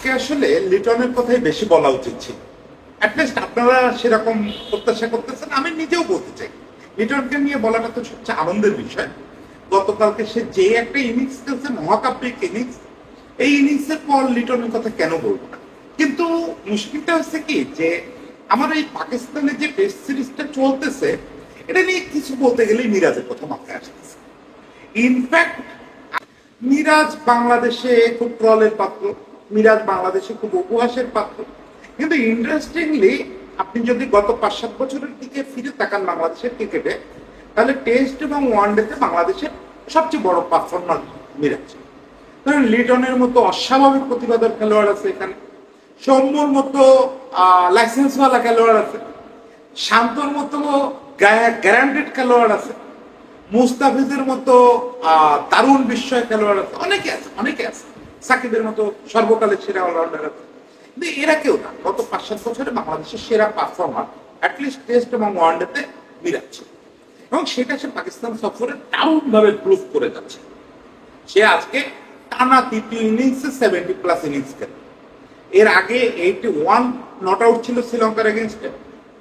আজকে আসলে লিটনের কথাই বেশি বলা উচিত ছিল। অ্যাটলিস্ট আপনারা সেরকম প্রত্যাশা করতেছেন, আমি নিজেও বলতে চাই লিটনকে নিয়ে বলাটা তো সবচেয়ে আনন্দের বিষয়। গতকালকে সে যে একটা ইনিংস খেলছে, মহাকাব্যিক ইনিংস, এই ইনিংসের পর লিটনের কথা কেন বলবো না? কিন্তু মুশকিলটা হচ্ছে কি যে আমার এই পাকিস্তানে যে টেস্ট সিরিজটা চলতেছে এটা নিয়ে কিছু বলতে গেলেই মিরাজের কথা মাথায় আসতেছে। ইনফ্যাক্ট মিরাজ বাংলাদেশে খুব ট্রলের পাত্র, মিরাজ বাংলাদেশে খুব উপহাসের পাত্র। কিন্তু ইন্টারেস্টিংলি আপনি যদি গত 5-7 বছরের দিকে ফিরে তাকান বাংলাদেশের ক্রিকেটে, তাহলে টেস্ট এবং ওয়ানডেতে বাংলাদেশের সবচেয়ে বড় পারফর্মার মিরাজ। ধরেন লিটনের মতো অস্বাভাবিক প্রতিভাধর খেলোয়াড় আছে এখানে, সৌম্যর মতো লাইসেন্সওয়ালা খেলোয়াড় আছে, শান্তর মতো গ্যারান্টেড খেলোয়াড় আছে, মুস্তাফিজের মতো দারুণ বিস্ময় খেলোয়াড় আছে, অনেকে আছে, সাকিবের মতো সর্বকালের সেরা অলরাউন্ডার আছে। কিন্তু এরা কেউ না গত 5-7 বছরে বাংলাদেশের সেরা পারফর্মার অ্যাটলিস্ট টেস্ট এবং ওয়ানডেতে মিরাজ ছিল। এবং সেটা সে পাকিস্তান সফরে দারুণ ভাবে প্রুভ করে যাচ্ছে। সে আজকে টানা তৃতীয় ইনিংসে 70+ ইনিংস খেলে। এর আগে 81 নট আউট ছিল শ্রীলঙ্কার এগেনস্টে,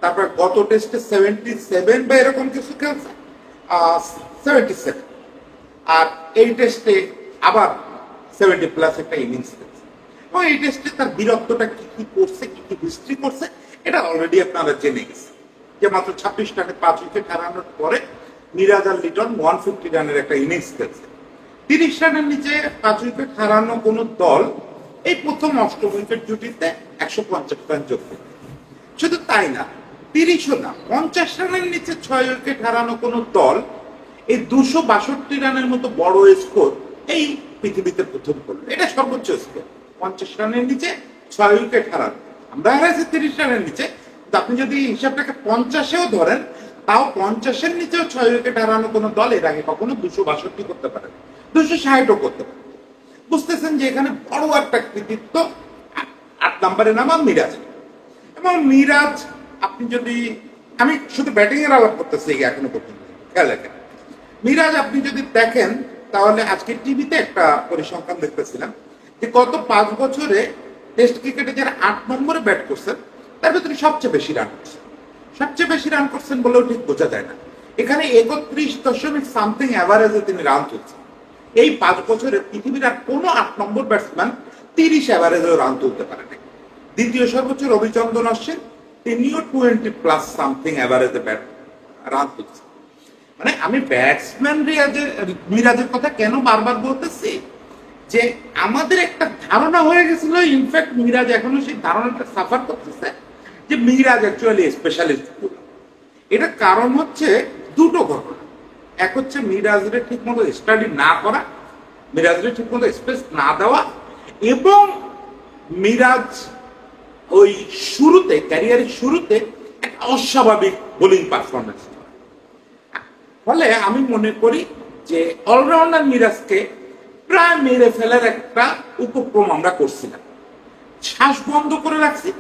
তারপর গত টেস্টে 77 বা এরকম কিছু খেলছে, 77, আর এই টেস্টে আবার 70+ একটা ইনিংস খেলছে। এবং এই টেস্টে তার বীরত্বটা কি কি করছে, কি কি হিস্ট্রি করছে, এটা অলরেডি আপনারা জেনে গেছে। যে মাত্র 26 রানে 5 উইকেট হারানোর পরে মিরাজ আর লিটন 150 রানের একটা ইনিংস খেলছে। 30 রানের নিচে 5 উইকেট হারানো কোন দল এই প্রথম অষ্টম উইকেট জুটিতে 150 রান যোগ করে। শুধু তাই না, 30ও না, 50 রানের নিচে 6 উইকেট হারানো কোন দল এই 262 রানের মতো বড় স্কোর এই পৃথিবীতে প্রথম করলো। এটা সর্বোচ্চ স্কোর, 50 রানের নিচে 6 উইকেট হারানো। আমরা হারাইছি 30 রানের নিচে, আপনি যদি হিসাবটাকে 50-এও ধরেন, তাও 50-এর নিচেও 6 উইকেট হারানো কোন দল এর আগে কখনো 262 করতে পারে, 260ও করতে পারে। বুঝতেছেন যে এখানে বড় একটা কৃতিত্ব 8 নম্বরে নামা মিরাজ। এবং মিরাজ আপনি যদি, আমি শুধু ব্যাটিং এর আলাপ করতেছি এখনো পর্যন্ত খেলে, মিরাজ আপনি যদি দেখেন তাহলে আজকে টিভিতে একটা পরিসংখ্যান দেখতেছিলাম যে গত 5 বছরে টেস্ট ক্রিকেটে যারা 8 নম্বরে ব্যাট করছেন তার ভিতরে সবচেয়ে বেশি রান করছেন। সবচেয়ে বেশি রান করছেন বলেও ঠিক বোঝা যায় না, এখানে 31.something অ্যাভারেজে তিনি রান তুলছেন। এই 5 বছরে পৃথিবীর আর কোনো 8 নম্বর ব্যাটসম্যান 30 অ্যাভারেজেও রান তুলতে পারে না। দ্বিতীয় সর্বোচ্চ রবিচন্দ্রন অশ্বিন, তিনিও 20+ সামথিং অ্যাভারেজে রান তুলছেন। মানে আমি ব্যাটসম্যান মিরাজের কথা কেন বারবার বলতেছি, যে আমাদের একটা ধারণা হয়ে গেছিল, ইনফ্যাক্ট মিরাজ এখনো সেই ধারণাটা সাফার করতেছে যে মিরাজ অ্যাকচুয়ালি স্পেশালিস্ট। এটা কারণ হচ্ছে দুটো ঘটনা। এক হচ্ছে মিরাজের ঠিক মতো স্টাডি না করা, মিরাজের ঠিক মতো স্পেস না দেওয়া, এবং মিরাজ ওই শুরুতে, ক্যারিয়ারের শুরুতে একটা অস্বাভাবিক বোলিং পারফরমেন্স। ফলে আমি মনে করি যে অলরাউন্ডার মিরাজকে প্রায় মেরে ফেলার একটা উপক্রম আমরা করছিলাম, শ্বাস বন্ধ করে রাখছি।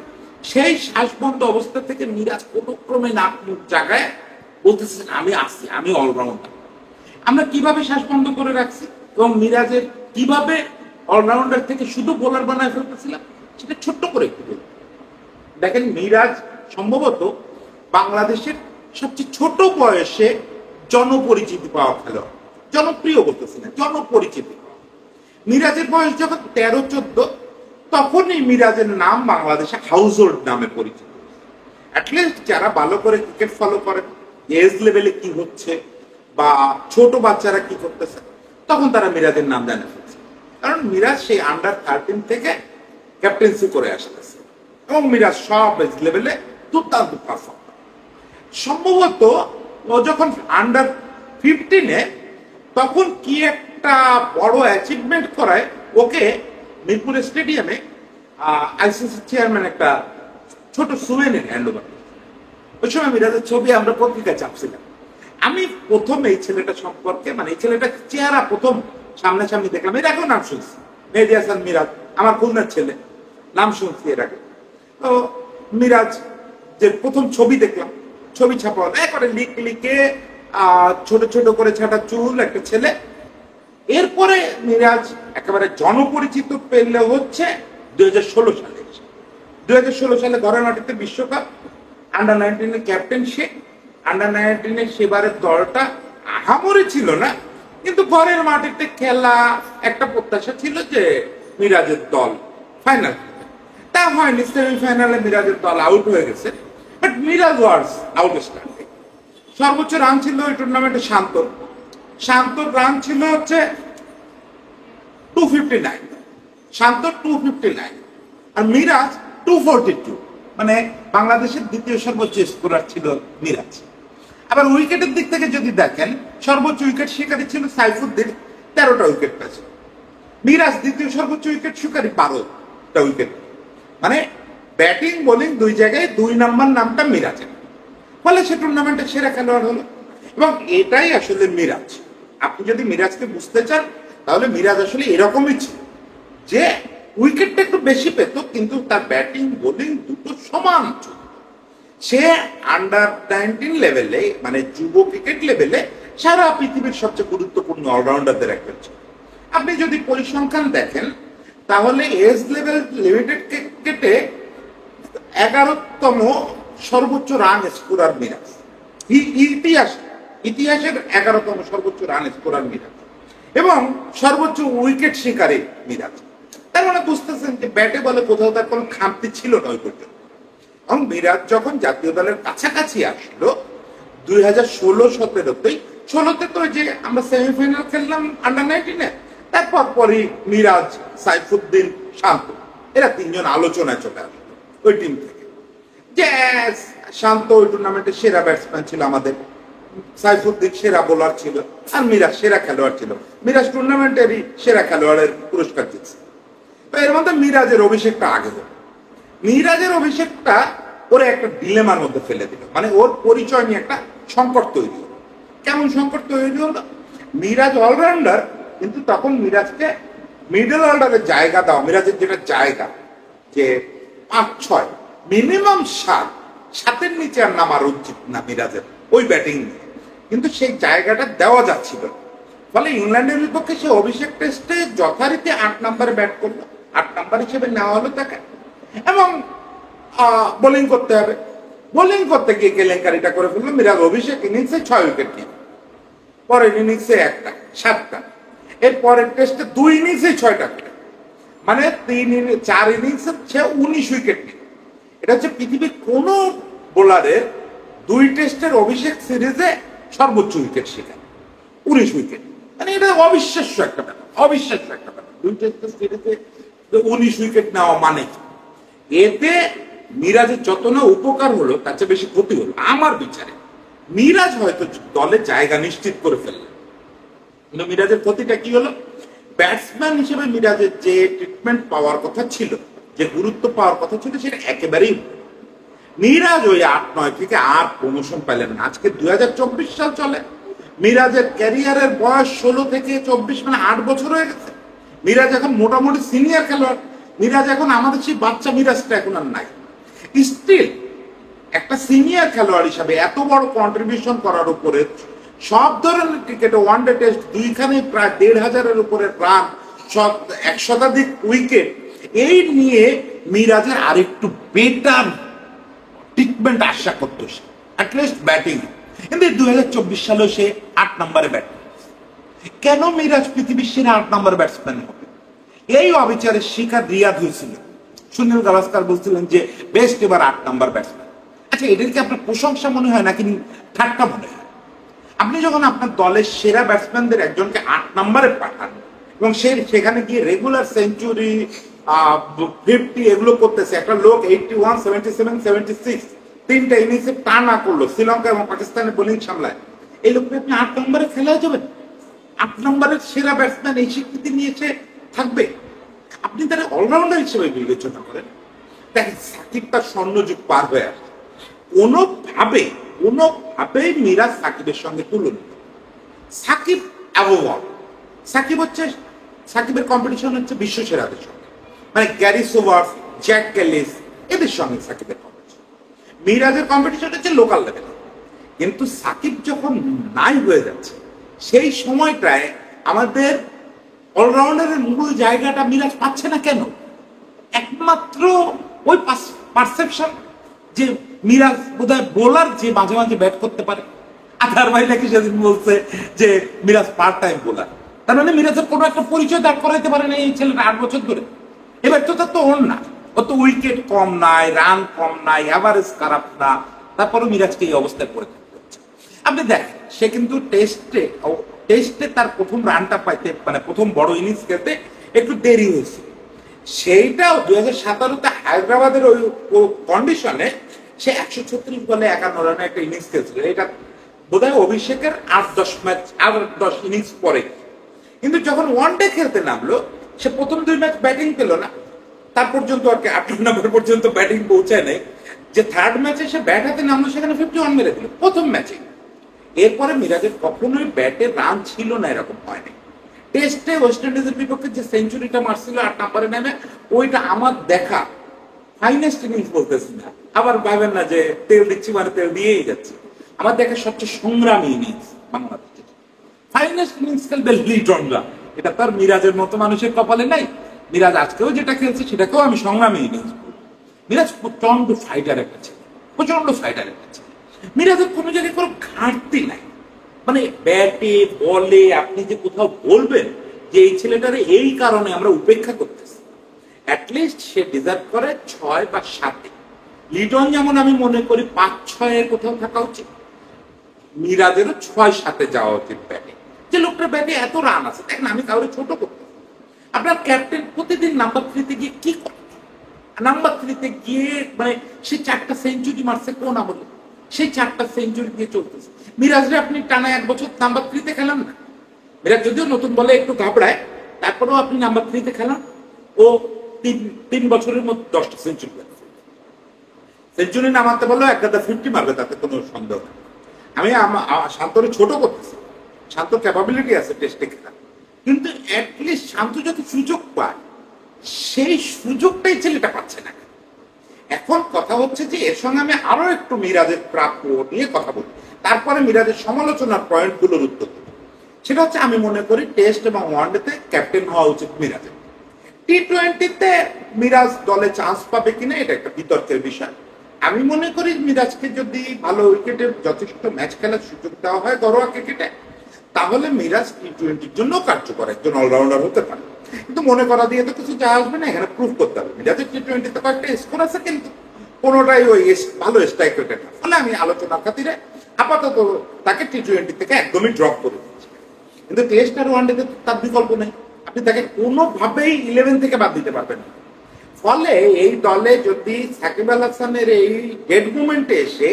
সেই শ্বাস বন্ধ অবস্থা থেকে মিরাজ কোনো ক্রমে নাক মুখ জায়গায় বলতেছেন আমি আসছি, আমি অলরাউন্ডার। আমরা কিভাবে শ্বাস বন্ধ করে রাখছি এবং মিরাজের কিভাবে অলরাউন্ডার থেকে শুধু বোলার বানায় ফেলতেছিলাম সেটা ছোট্ট করে একটু বলি। দেখেন, মিরাজ সম্ভবত বাংলাদেশের সবচেয়ে ছোট বয়সে জনপরিচিতি পাওয়া খেলোয়াড়, জনপ্রিয় বলতেছি না, জনপরিচিতি। মিরাজের বয়স যখন 13-14, তখনই মিরাজের নাম বাংলাদেশে হাউস হোল্ড নামে পরিচিত। অ্যাটলিস্ট যারা ভালো করে ক্রিকেট ফলো করেন, এজ লেভেলে কি হচ্ছে বা ছোট বাচ্চারা কি করতেছে, তখন তারা মিরাজের নাম জানে ফেলছে। কারণ মিরাজ সেই আন্ডার-13 থেকে ক্যাপ্টেন্সি করে আসতেছে এবং মিরাজ সব এজ লেভেলে দুর্দান্ত পারফর্ম। সম্ভবত ও যখন আন্ডার-15-এ, তখন কি একটা বড় অ্যাচিভমেন্ট করায় ওকে মিরপুর স্টেডিয়ামে আইসিসি চেয়ারম্যান একটা ছোট সুভেনির হ্যান্ড ওভার। ওই সময় মিরাজের ছবি আমরা পত্রিকায় চাপছিলাম। আমি প্রথম এই ছেলেটা সম্পর্কে, মানে এই ছেলেটা চেহারা প্রথম সামনাসামনি দেখলাম। এর আগেও নাম শুনছি, মেহেদী হাসান মিরাজ, আমার খুলনার ছেলে, নাম শুনছি এর আগে। তো মিরাজ যে প্রথম ছবি দেখলাম, ছবি ছাপা হলো একবারে লিখে ছোট ছোট করে ছাটা চুল, একটা ছেলে। এরপরে মিরাজ একেবারে জনপরিচিত পেলে হচ্ছে 2016 সালে 2016 সালে ঘরের মাটিতে বিশ্বকাপ, আন্ডার-19 ক্যাপ্টেন সে। আন্ডার-19 সেবারের দলটা আহামরি ছিল না, কিন্তু ঘরের মাটিতে খেলা একটা প্রত্যাশা ছিল যে মিরাজের দল ফাইনাল। তা হয়নি, সেমিফাইনালে মিরাজের দল আউট হয়ে গেছে। But Miraz was outstanding. সর্বোচ্চ রান ছিল এই টুর্নামেন্টে শান্তর। শান্তর রান ছিল হচ্ছে 259, শান্তর 259, আর মিরাজ 242। মানে বাংলাদেশের দ্বিতীয় সর্বোচ্চ স্কোরার ছিল মিরাজ। আবার উইকেটের দিক থেকে যদি দেখেন, সর্বোচ্চ উইকেট শিকারী ছিল সাইফুদ্দিন, 13টা উইকেট পেয়েছে। মিরাজ দ্বিতীয় সর্বোচ্চ উইকেট শিকারী, 12টা উইকেট। মানে ব্যাটিং বোলিং দুই জায়গায় 2 নম্বর নামটা মিরাজের, ফলে সে টুর্নামেন্টের সেরা খেলোয়াড় হলো। এবং এটাই আসলে মিরাজ। আপনি যদি মিরাজকে বুঝতে চান, তাহলে মিরাজ আসলে এরকমই ছিল যে উইকেটটা একটু বেশি পেত, কিন্তু তার ব্যাটিং বোলিং দুটো সমান ছিল। সে আন্ডার-19 লেভেলে, মানে যুব ক্রিকেট লেভেলে সারা পৃথিবীর সবচেয়ে গুরুত্বপূর্ণ অলরাউন্ডারদের একজন ছিল। আপনি যদি পরিসংখ্যান দেখেন, তাহলে এজ লেভেল লিমিটেড ক্রিকেটে 11তম সর্বোচ্চ রান স্কোরার মিরাজ। ইতিহাসের 11তম সর্বোচ্চ রান স্কোরার মিরাজ, এবং সর্বোচ্চ উইকেট শিকারী মিরাজ। তার মানে বুঝতেছেন যে ব্যাটে বলে কোথাও তার কোনো খামতি ছিল না ওই পর্যন্ত। এবং মিরাজ যখন জাতীয় দলের কাছাকাছি আসলো 2016-17তেই, 16তে তো যে আমরা সেমিফাইনাল খেললাম আন্ডার-19-এ, তারপর পরই মিরাজ, সাইফুদ্দিন, শান্ত, এরা 3 জন আলোচনায় চলে আসলো ওই টিম থেকে। যে শান্ত ওই টুর্নামেন্টের সেরা ব্যাটসম্যান ছিল আমাদের, সাইফুদ্দিন সেরা বোলার ছিল, আর মিরাজ সেরা খেলোয়াড় ছিল। মিরাজ টুর্নামেন্টেরই সেরা খেলোয়াড়ের পুরস্কার জিতছে। তো এর মধ্যে মিরাজের অভিষেকটা আগে হলো। মিরাজের অভিষেকটা ওরে একটা ডিলেমার মধ্যে ফেলে দিল, মানে ওর পরিচয় নিয়ে একটা সংকট তৈরি হলো। কেমন সংকট তৈরি হলো? মিরাজ অলরাউন্ডার, কিন্তু তখন মিরাজকে মিডল অর্ডারের জায়গা দাও। মিরাজের যেটা জায়গা যে 5-6, মিনিমাম 7-7-এর নিচে আর নামার উচিত না মিরাজের ওই ব্যাটিং নিয়ে, কিন্তু সেই জায়গাটা দেওয়া যাচ্ছিল। ফলে ইংল্যান্ডের বিপক্ষে সে অভিষেক টেস্টে যথারীতি 8 নম্বরে ব্যাট করলো, 8 নম্বর হিসেবে নেওয়া হলো তাকে, এবং বোলিং করতে হবে। বোলিং করতে গিয়ে কেলেঙ্কারিটা করে ফেললো। মিরাজ অভিষেক ইনিংসে 6 উইকেট নিয়ে, পরের ইনিংসে 1টা, 7টা, এর পরের টেস্টে 2 ইনিংসে 6টা করে, মানে 4 ইনিংসে 19 উইকেট নিয়ে। এটা হচ্ছে পৃথিবীর কোন বোলারের 2 টেস্টের অভিষেক সিরিজে সর্বোচ্চ উইকেট শিকার, 19 উইকেট। মানে এটা অবিশ্বাস্য একটা ব্যাপার, অবিশ্বাস্য একটা ব্যাপার। 2 টেস্টের সিরিজে 19 উইকেট নেওয়া মানে, এতে মিরাজের যত না উপকার হলো তার চেয়ে বেশি ক্ষতি হলো আমার বিচারে। মিরাজ হয়তো দলে জায়গা নিশ্চিত করে ফেললেন, কিন্তু মিরাজের ক্ষতিটা কি হলো? ব্যাটসম্যান হিসেবে মিরাজের যে ট্রিটমেন্ট পাওয়ার কথা ছিল, যে গুরুত্ব পাওয়ার কথা ছিল, সেটা একেবারেই মিরাজ ওই 8-9 থেকে আর প্রমোশন পেলেন না। আজকে 2024 সাল চলে, মিরাজের ক্যারিয়ারের বয়স 16 থেকে 24, মানে 8 বছর হয়ে গেছে। মিরাজ এখন মোটামুটি সিনিয়র খেলোয়াড়। মিরাজ এখন আমাদের সেই বাচ্চা মিরাজটা এখন আর নাই। স্টিল একটা সিনিয়র খেলোয়াড় হিসাবে এত বড় কন্ট্রিবিউশন করার উপরে, সব ধরনের ক্রিকেটে, ওয়ানডে টেস্ট 2খানে প্রায় 1,500-এর উপরে রান, 100 শতাধিক উইকেট, এই নিয়ে মিরাজের আরেকটু বেটার ট্রিটমেন্ট আশা করতো সে, অ্যাটলিস্ট ব্যাটিং। কিন্তু 2024 সালেও সে 8 নম্বরে ব্যাট। কেন মিরাজ পৃথিবীর সেরা 8 নম্বর ব্যাটসম্যান হবে? এই অবিচারের শিকার রিয়াদ হয়েছিল। সুনীল গাভাস্কার বলছিলেন যে বেস্ট এবার 8 নম্বর ব্যাটসম্যান। আচ্ছা, এটার কি আপনার প্রশংসা মনে হয় নাকি ঠাট্টা মনে হয়? আপনি যখন আপনার দলের সেরা ব্যাটসম্যানদের একজনকে 8 নম্বরে পাঠান, এবং সেখানে গিয়ে রেগুলার সেঞ্চুরি, 50 এগুলো করতেছে, একটা লোক 81, 77, 76 3টা ইনিংসে টানা করলো, শ্রীলঙ্কা এবং পাকিস্তানের বোলিং সামলায়, এই লোকটা আপনি 8 নম্বরে খেলা যাবেন? 8 নম্বরের সেরা ব্যাটসম্যান এই স্বীকৃতি নিয়ে সে থাকবে? আপনি তারা অলরাউন্ডার হিসেবে বিবেচনা করেন। দেখেন, সাকিব তার স্বর্ণযুগ পার হয়ে আসে, কোনোভাবেই মিরাজ সাকিবের সঙ্গে তুলনা। Shakib above all. সাকিবের কম্পিটিশন হচ্ছে বিশ্ব সেরাদের সঙ্গে, মানে গ্যারি সোবার্স, জ্যাক ক্যালিস, এদের সঙ্গে সাকিবের কম্পিটিশন। মিরাজের কম্পিটিশন হচ্ছে লোকাল লেভেলে। কিন্তু সাকিব যখন নাই হয়ে যাচ্ছে, সেই সময়টায় আমাদের অলরাউন্ডারের মূল জায়গাটা মিরাজ পাচ্ছে না কেন? 1 একমাত্র ওই পারসেপশন যে মিরাজ বোধহয় বোলার যে মাঝে মাঝে ব্যাট করতে পারে। আধার ভাই নাকি সেদিন বলছে যে মিরাজ পার্ট টাইম বোলার, তার মানে মিরাজের কোনো একটা পরিচয় দাঁড় করাইতে পারে না এই ছেলেটা 8 বছর ধরে। এবার তো তার তো ওর না, ও তো উইকেট কম নাই, রান কম নাই, এভারেজ খারাপ না, তারপরও মিরাজকে এই অবস্থায় পড়ে থাকতে হচ্ছে। আপনি দেখেন সে কিন্তু টেস্টে তার প্রথম রানটা পাইতে, মানে প্রথম বড় ইনিংস খেলতে একটু দেরি হয়েছে। সেইটাও 2017-তে হায়দ্রাবাদের ওই কন্ডিশনে সে 136 বলে 51 রানে একটা ইনিংস খেলছিল। এটা বোধহয় অভিষেকের 8-10 ইনিংস পরে। কিন্তু যখন ওয়ানডে খেলতে নামলো, সে প্রথম 2 ম্যাচ ব্যাটিং পেল না, তার পর্যন্ত আর কি 8 নম্বর পর্যন্ত ব্যাটিং পৌঁছায় নাই। যে থার্ড ম্যাচে সে ব্যাট হাতে নামলো সেখানে 51 মেরে দিল প্রথম ম্যাচে। এরপরে মিরাজের কখনোই ব্যাটে রান ছিল না, এরকম হয়নি। টেস্টে ওয়েস্ট ইন্ডিজের বিপক্ষে যে সেঞ্চুরিটা মারছিল 8 নম্বরে নেমে, ওইটা আমার দেখা ফাইনেস্ট ইনিংস বলতেছি না, আবার ভাবেন না যে তেল দিচ্ছি মানে তেল দিয়েই যাচ্ছে, আমার দেখা সবচেয়ে সংগ্রামী ইনিংস বাংলাদেশের। ফাইনেস্ট ইনিংস খেলবে লিটনরা, এটা তার মিরাজের মতো মানুষের কপালে নাই। মিরাজ আজকেও যেটা খেলছে সেটাকেও আমি সংগ্রামী ইনিংস বলবো। মিরাজ প্রচন্ড ফাইটার একটা ছেলে, প্রচন্ড ফাইটার একটা ছেলে। মিরাজের কোনো জায়গায় কোনো ঘাটতি নাই, মানে ব্যাটে বলে আপনি যে কোথাও বলবেন যে এই ছেলেটারে এই কারণে আমরা উপেক্ষা করতেছি, অ্যাটলিস্ট সে ডিজার্ভ করে 6 বা 7। লিটন যেমন আমি মনে করি 5-6 কোথাও থাকা উচিত, মিরাজেরও 6-7 যাওয়া উচিত ব্যাটে। যে লোকটার ব্যাটে এত রান আছে, দেখেন আমি কাউরে ছোট করতে, আপনার ক্যাপ্টেন প্রতিদিন নাম্বার 3-তে গিয়ে কি করে? নাম্বার 3-তে গিয়ে মানে সে 4টা সেঞ্চুরি মারছে কোন আমলে, সেই 4টা সেঞ্চুরি দিয়ে চলতেছে। মিরাজরে আপনি টানা 1 বছর নাম্বার 3-তে খেলান না। মিরাজ যদিও নতুন বলে একটু ঘাবড়ায়, তারপরেও আপনি নাম্বার 3-তে খেলান, ও 3 বছরের মধ্যে 10টা সেঞ্চুরি মারছে। সেঞ্চুরি না মারতে বললেও 1/50 মারবে, তাতে কোনো সন্দেহ নেই। আমি শান্তরে ছোট করতেছি, শান্তর ক্যাপাবিলিটি আছে টেস্টে খেলা, কিন্তু অ্যাটলিস্ট শান্ত যদি সুযোগ পায়, সেই সুযোগটাই ছেলেটা পাচ্ছে না। এখন কথা হচ্ছে যে এর সঙ্গে আমি আরো একটু মিরাজের প্রাপ্য নিয়ে কথা বলি, তারপরে মিরাজের সমালোচনার পয়েন্টগুলোর উত্তর দেব। সেটা হচ্ছে আমি মনে করি টেস্ট এবং ওয়ানডেতে ক্যাপ্টেন হওয়া উচিত মিরাজের। টি-20তে মিরাজ দলে চান্স পাবে কিনা এটা একটা বিতর্কের বিষয়। আমি মনে করি মিরাজকে যদি ভালো উইকেটে যথেষ্ট ম্যাচ খেলার সুযোগ দেওয়া হয় ঘরোয়া ক্রিকেটে, তাহলে মিরাজ টি-20-র জন্য কার্যকর একজন অলরাউন্ডার হতে পারে। কিন্তু মনে করা দিয়ে তো কিছু যা আসবে না, এখানে প্রুভ করতে হবে। মিরাজের টি-20-তে কয়েকটা স্কোর আছে, কিন্তু কোনোটাই ওই ভালো স্ট্রাইক রেটের না। ফলে আমি আলোচনার খাতিরে আপাতত তাকে টি-20 থেকে একদমই ড্রপ করে দিচ্ছি। কিন্তু টেস্ট আর ওয়ানডেতে তার বিকল্প নেই, আপনি তাকে কোনোভাবেই 11 থেকে বাদ দিতে পারবেন না। ফলে এই দলে যদি সাকিব আল হাসানের এই ডেড মুভমেন্টে এসে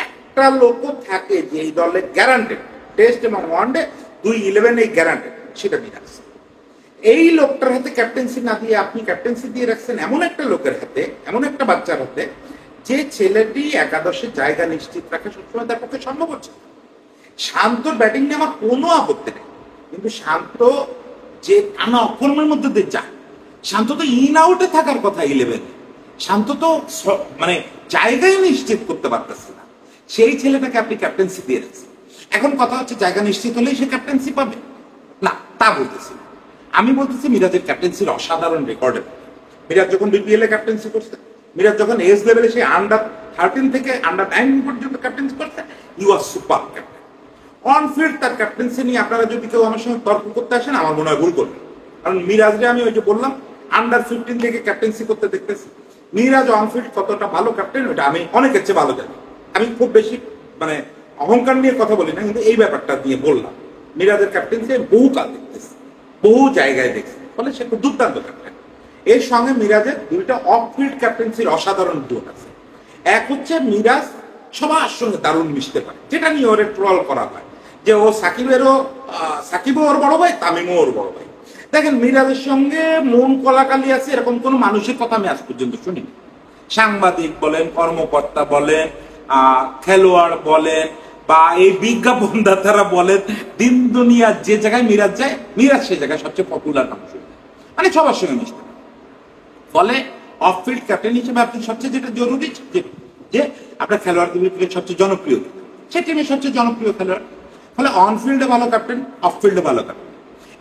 একটা লোকও থাকে যে এই দলে গ্যারান্টেড টেস্ট এবং ওয়ানডে 2-11 এই গ্যারান্টেড, সেটা মিরাজ। এই লোকটার হাতে ক্যাপ্টেন্সি না দিয়ে আপনি ক্যাপ্টেন্সি দিয়ে রাখছেন এমন একটা লোকের হাতে, এমন একটা বাচ্চার হাতে, যে ছেলেটি একাদশের জায়গা নিশ্চিত রাখা সবসময় তার পক্ষে সম্ভব হচ্ছে। শান্তর ব্যাটিং নিয়ে আমার কোনো আপত্তি নেই, কিন্তু শান্ত যে টানা অকর্মের মধ্যে দিয়ে যায়, শান্ত তো ইন আউটে থাকার কথা 11, শান্ত তো মানে জায়গায় নিশ্চিত করতে পারতেছে না। সেই ছেলেটাকে আপনি ক্যাপ্টেন্সি দিয়ে রাখছেন। এখন কথা হচ্ছে জায়গা নিশ্চিত হলেই সে ক্যাপ্টেন্সি পাবে না, তা বলতেছি না। আমি বলতেছি মিরাজের ক্যাপ্টেন্সির অসাধারণ রেকর্ডে। মিরাজ যখন বিপিএল এ ক্যাপ্টেন্সি করছে, মিরাজ যখন এজ লেভেলে সেই আন্ডার-13 থেকে আন্ডার-9 পর্যন্ত ক্যাপ্টেন্সি করছে, you are super captain. On field তার ক্যাপ্টেন্সি নিয়ে আপনারা যদি কেউ আমার সঙ্গে তর্ক করতে আসেন, আমার মনে হয় ভুল করবেন। কারণ মিরাজরে আমি ওই যে বললাম আন্ডার-15 থেকে ক্যাপ্টেন্সি করতে দেখতেছি। মিরাজ অনফিল্ড কতটা ভালো ক্যাপ্টেন ওটা আমি অনেকের চেয়ে ভালো জানি। আমি খুব বেশি মানে অহংকার নিয়ে কথা বলি না, কিন্তু এই ব্যাপারটা নিয়ে বললাম। মিরাজের ক্যাপ্টেন্সি বহু কাল দেখতেছি, বহু জায়গায় দেখছি, ফলে সে খুব দুর্দান্ত ক্যাপ্টেন। এর সঙ্গে মিরাজের 2টা অফ-ফিল্ড ক্যাপ্টেন্সির অসাধারণ গুণ আছে। এক হচ্ছে মিরাজ সবার সঙ্গে দারুণ মিশতে পারে, যেটা নিয়ে ওরে ট্রল করা হয় যে ও সাকিবও ওর বড় ভাই, তামিমও ওর বড় ভাই। দেখেন মিরাজের সঙ্গে মন কলাকালি আছে এরকম কোন মানুষের কথা আমি আজ পর্যন্ত শুনিনি। সাংবাদিক বলেন, কর্মকর্তা বলেন, খেলোয়াড় বলেন, বা এই বিজ্ঞাপনদাতারা বলেন, দিন দুনিয়ার যে জায়গায় মিরাজ যায়, মিরাজ সেই জায়গায় সবচেয়ে পপুলার মানুষ, মানে সবার সঙ্গে মিশতে পারে। ফলে অফ ফিল্ড ক্যাপ্টেন হিসেবে আপনি সবচেয়ে যেটা জরুরি যে আপনার খেলোয়াড়দের ভিতরে সবচেয়ে জনপ্রিয়, সেই টিমের সবচেয়ে জনপ্রিয় খেলোয়াড়। ফলে অন ফিল্ডে ভালো ক্যাপ্টেন, অফ ফিল্ডে ভালো ক্যাপ্টেন।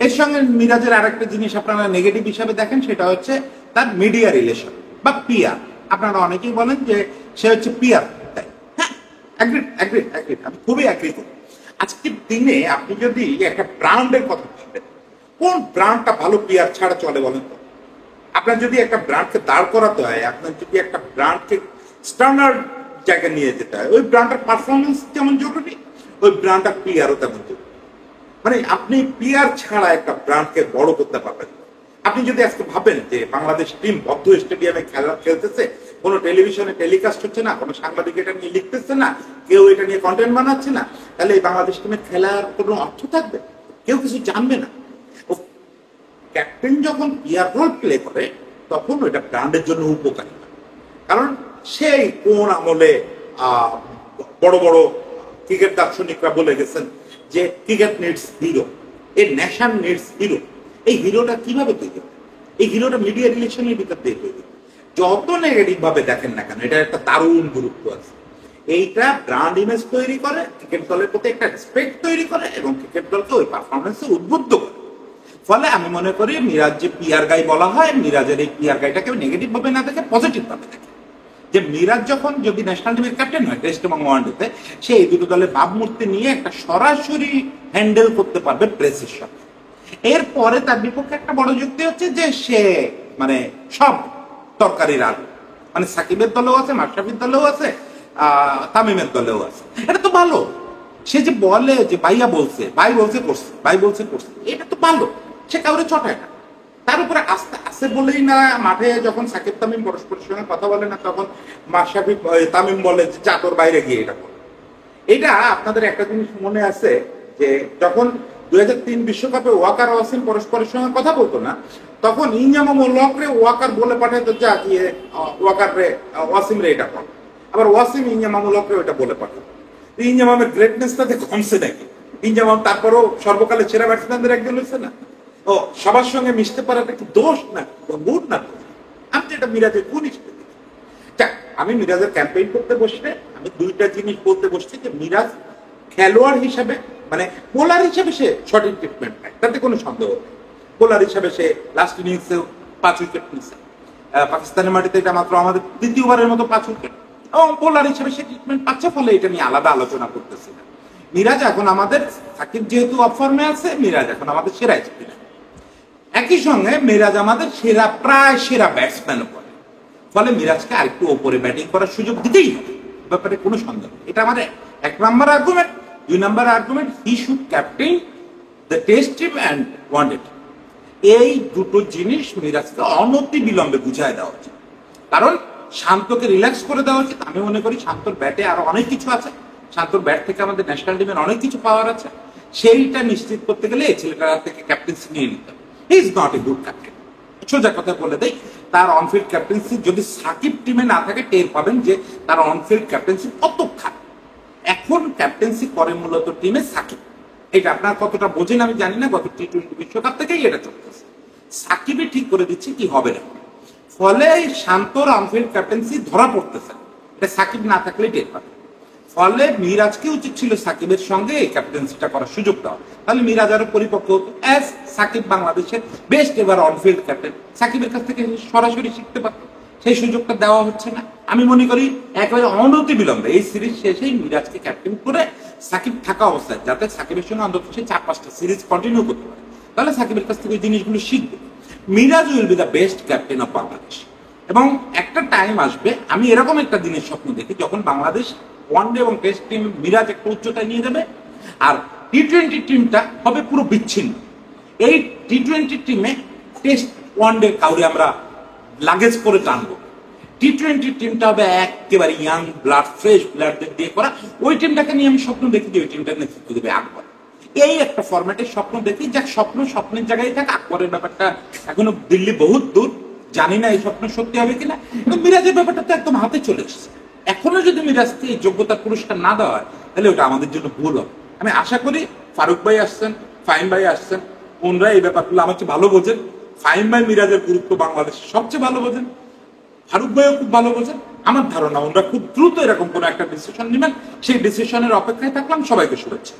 এর সঙ্গে মিরাজের আরেকটা জিনিস আপনারা নেগেটিভ হিসাবে দেখেন, সেটা হচ্ছে তার মিডিয়া রিলেশন। বা পিয়ার, আপনারা অনেকেই বলেন যে সে হচ্ছে পিয়ার, তাই হ্যাঁ, আমি খুবই অ্যাগ্রি করি। আজকের দিনে আপনি যদি একটা ব্র্যান্ডের কথা ভাবেন, কোন ব্র্যান্ডটা ভালো পিয়ার ছাড়া চলে বলেন তো? আপনার যদি একটা ব্র্যান্ডকে দাঁড় করাতে হয়, আপনার যদি একটা ব্র্যান্ডকে স্ট্যান্ডার্ড জায়গায় নিয়ে যেতে হয়, ওই ব্র্যান্ডের পারফরমেন্স যেমন জরুরি, ওই ব্র্যান্ডের পিয়ারও তেমন জরুরি। মানে আপনি পিয়ার ছাড়া একটা ব্র্যান্ডকে বড় করতে পারবেন। আপনি যদি আজকে ভাবেন যে বাংলাদেশ টিম বদ্ধ স্টেডিয়ামে খেলা খেলতেছে, কোনো টেলিভিশনে টেলিকাস্ট হচ্ছে না, কোনো সাংবাদিক এটা নিয়ে লিখতেছে না, কেউ এটা নিয়ে কন্টেন্ট বানাচ্ছে না, তাহলে এই বাংলাদেশ টিমের খেলার কোনো অর্থ থাকবে? কেউ কিছু জানবে না। ক্যাপ্টেন যখন পিয়ার রোল প্লে করে তখন ওইটা ব্র্যান্ডের জন্য উপকারী, কারণ সেই কোন আমলে বড় বড় ক্রিকেট দার্শনিকরা বলে গেছেন যে cricket needs hero, a nation needs hero. এই হিরোটা কিভাবে তৈরি হবে? এই হিরোটা মিডিয়া রিলেশনের ভিতর দিয়ে তৈরি। যত নেগেটিভ ভাবে দেখেন না কেন, এটা একটা দারুণ গুরুত্ব আছে। এইটা ব্র্যান্ড ইমেজ তৈরি করে, ক্রিকেট দলের প্রতি একটা রেসপেক্ট তৈরি করে এবং ক্রিকেট দলকে ওই পারফরমেন্সে উদ্বুদ্ধ করে। ফলে আমি মনে করি মিরাজ যে পিয়ার গাই বলা হয়, মিরাজের এই পিয়ার গাইটাকে নেগেটিভ ভাবে না দেখে পজিটিভ ভাবে দেখে। যে মিরাজ যখন যদি ন্যাশনাল টিমের ক্যাপ্টেন হয় টেস্ট এবং ওয়ানডেতে, সে এই দুটো দলের ভাবমূর্তি নিয়ে একটা সরাসরি হ্যান্ডেল করতে পারবে প্রেসের সাথে। এরপরে তার বিপক্ষে একটা বড় যুক্তি হচ্ছে যে সে মানে সব তরকারির আলু, মানে সাকিবের দলেও আছে, মাশরাফির দলেও আছে, তামিমের দলেও আছে। এটা তো ভালো। সে যে বলে যে ভাইয়া বলছে, ভাই বলছে করছে, ভাই বলছে করছে, এটা তো ভালো। সে কাউরে চটায় না। তার উপরে আস্তে আস্তে বলেই না, মাঠে যখন সাকিব তামিম পরস্পরের সঙ্গে কথা বলে না, তখন মাশরাফি তামিম বলে যে যা তোর বাইরে গিয়ে এটা বল। এটা আপনাদের একটা জিনিস মনে আছে যে যখন 2003 বিশ্বকাপে ওয়াকার ওয়াসিম পরস্পরের সঙ্গে কথা বলতো না, তখন ইনজামাম লকরে ওয়াকার বলে পাঠাইতো যা দিয়ে ওয়াকার রে ওয়াসিম রে এটা বল, আবার ওয়াসিম ইনজামাম লকরে ওইটা বলে পাঠাতো। ইনজামামের গ্রেটনেসটাতে কমছে নাকি? ইনজামাম তারপরও সর্বকালের সেরা ব্যাটসম্যানদের একজন হয়েছে না? ও সবার সঙ্গে মিশতে পারাটা কি দোষ না, গুণ না? আমি যেটা মিরাজের গুণ হিসেবে দেখি। আমি মিরাজের ক্যাম্পেইন করতে বসলে আমি দুইটা জিনিস বলতে বসছি যে মিরাজ খেলোয়াড় হিসেবে, মানে বোলার হিসেবে সে সঠিক ট্রিটমেন্ট পায়, তাতে কোনো সন্দেহ নেই। বোলার হিসেবে সে লাস্ট ইনিংসেও 5 উইকেট নিচ্ছে, পাকিস্তানের মাটিতে এটা মাত্র আমাদের দ্বিতীয়বারের মতো 5 উইকেট, এবং বোলার হিসেবে সে ট্রিটমেন্ট পাচ্ছে। ফলে এটা নিয়ে আলাদা আলোচনা করতেছি না। মিরাজ এখন আমাদের, সাকিব যেহেতু অফ ফর্মে আছে, মিরাজ এখন আমাদের সেরা স্পিনার। একই সঙ্গে মিরাজ আমাদের সেরা, প্রায় সেরা ব্যাটসম্যানও করে। ফলে মিরাজকে আরেকটু ওপরে ব্যাটিং করার সুযোগ দিতেই হবে, ব্যাপারে কোনো সন্দেহ নেই। এটা আমাদের 1 নম্বর আর্গুমেন্ট। 2 নম্বর argument, he should captain the test team and one day team. এই দুটো জিনিস মিরাজকে অনতি বিলম্বে বুঝায় দেওয়া উচিত। কারণ শান্তকে রিল্যাক্স করে দেওয়া উচিত। আমি মনে করি শান্তর ব্যাটে আরো অনেক কিছু আছে, শান্তর ব্যাট থেকে আমাদের ন্যাশনাল টিমের অনেক কিছু পাওয়ার আছে। সেইটা নিশ্চিত করতে গেলে এই ছেলেটার থেকে ক্যাপ্টেন্সি নিয়ে নিতে হবে। He is not a good captain. সোজা কথা বলে দেয়, তার অনফিল্ড ক্যাপ্টেন্সি যদি সাকিব টিমে না থাকে, টের পাবেন যে তার অনফিল্ড ক্যাপ্টেন্সি কত খারাপ। এখন ক্যাপ্টেন্সি করে মূলত টিমে সাকিব। এটা আপনার কতটা বোঝেন আমি জানি না, গত টি-20 বিশ্বকাপ থেকেই এটা চলতেছে। সাকিবই ঠিক করে দিচ্ছে কি হবে না। ফলে শান্তর অনফিল্ড ক্যাপ্টেন্সি ধরা পড়তেছে, এটা সাকিব না থাকলে টের পাবে। ফলে মিরাজকে উচিত ছিল সাকিবের সঙ্গে এই ক্যাপ্টেন্সিটা করার সুযোগ দেওয়া, তাহলে মিরাজ আরো পরিপক্ক হতো। অ্যাজ সাকিব বাংলাদেশের বেস্ট এবার অনফিল্ড ক্যাপ্টেন, সাকিবের কাছ থেকে সরাসরি শিখতে পারত। সেই সুযোগটা দেওয়া হচ্ছে না। আমি মনে করি একেবারে অনতি বিলম্বে এই সিরিজ শেষেই মিরাজকে ক্যাপ্টেন করে সাকিব থাকা অবস্থায়, যাতে সাকিবের সঙ্গে অন্তত সে 4-5টা সিরিজ কন্টিনিউ করতে পারে, তাহলে সাকিবের কাছ থেকে ওই জিনিসগুলো শিখবে। Miraz will be the best captain of Bangladesh. এবং একটা টাইম আসবে, আমি এরকম একটা দিনের স্বপ্ন দেখি, যখন বাংলাদেশ ওয়ানডে এবং টেস্ট টিম মিরাজ একটা উচ্চতায় নিয়ে যাবে, আর টি-20 টিমটা হবে পুরো বিচ্ছিন্ন। এই টি-20 টিমে টেস্ট ওয়ানডে কাউরে আমরা লাগেজ করে টানবো। টি-20 টিমটা হবে একেবারে ইয়াং ব্লাড, ফ্রেশ ব্লাডদের দিয়ে করা। ওই টিমটাকে নিয়ে আমি স্বপ্ন দেখি যে ওই টিমটার নেতৃত্ব দেবে আকবর। এই একটা ফরম্যাটের স্বপ্ন দেখি, যাক স্বপ্ন স্বপ্নের জায়গায় থাকে। আকবরের ব্যাপারটা এখনো দিল্লি বহুত দূর, জানি না এই স্বপ্ন সত্যি হবে কিনা। কিন্তু মিরাজের ব্যাপারটা তো একদম হাতে চলে এসেছে। এখনো যদি মিরাজকে এই যোগ্যতার পুরস্কার না দেওয়া হয়, তাহলে ওটা আমাদের জন্য ভুল হবে। আমি আশা করি ফারুক ভাই আসছেন, ফাহিম ভাই আসছেন, ওনরা এই ব্যাপারগুলো আমার চেয়ে ভালো বোঝেন। ফাহিম ভাই মিরাজের গুরুত্ব বাংলাদেশের সবচেয়ে ভালো বোঝেন, ফারুক ভাইও খুব ভালো বোঝেন। আমার ধারণা ওনরা খুব দ্রুত এরকম কোনো একটা ডিসিশন নেবেন। সেই ডিসিশনের অপেক্ষায় থাকলাম। সবাইকে শুভেচ্ছা।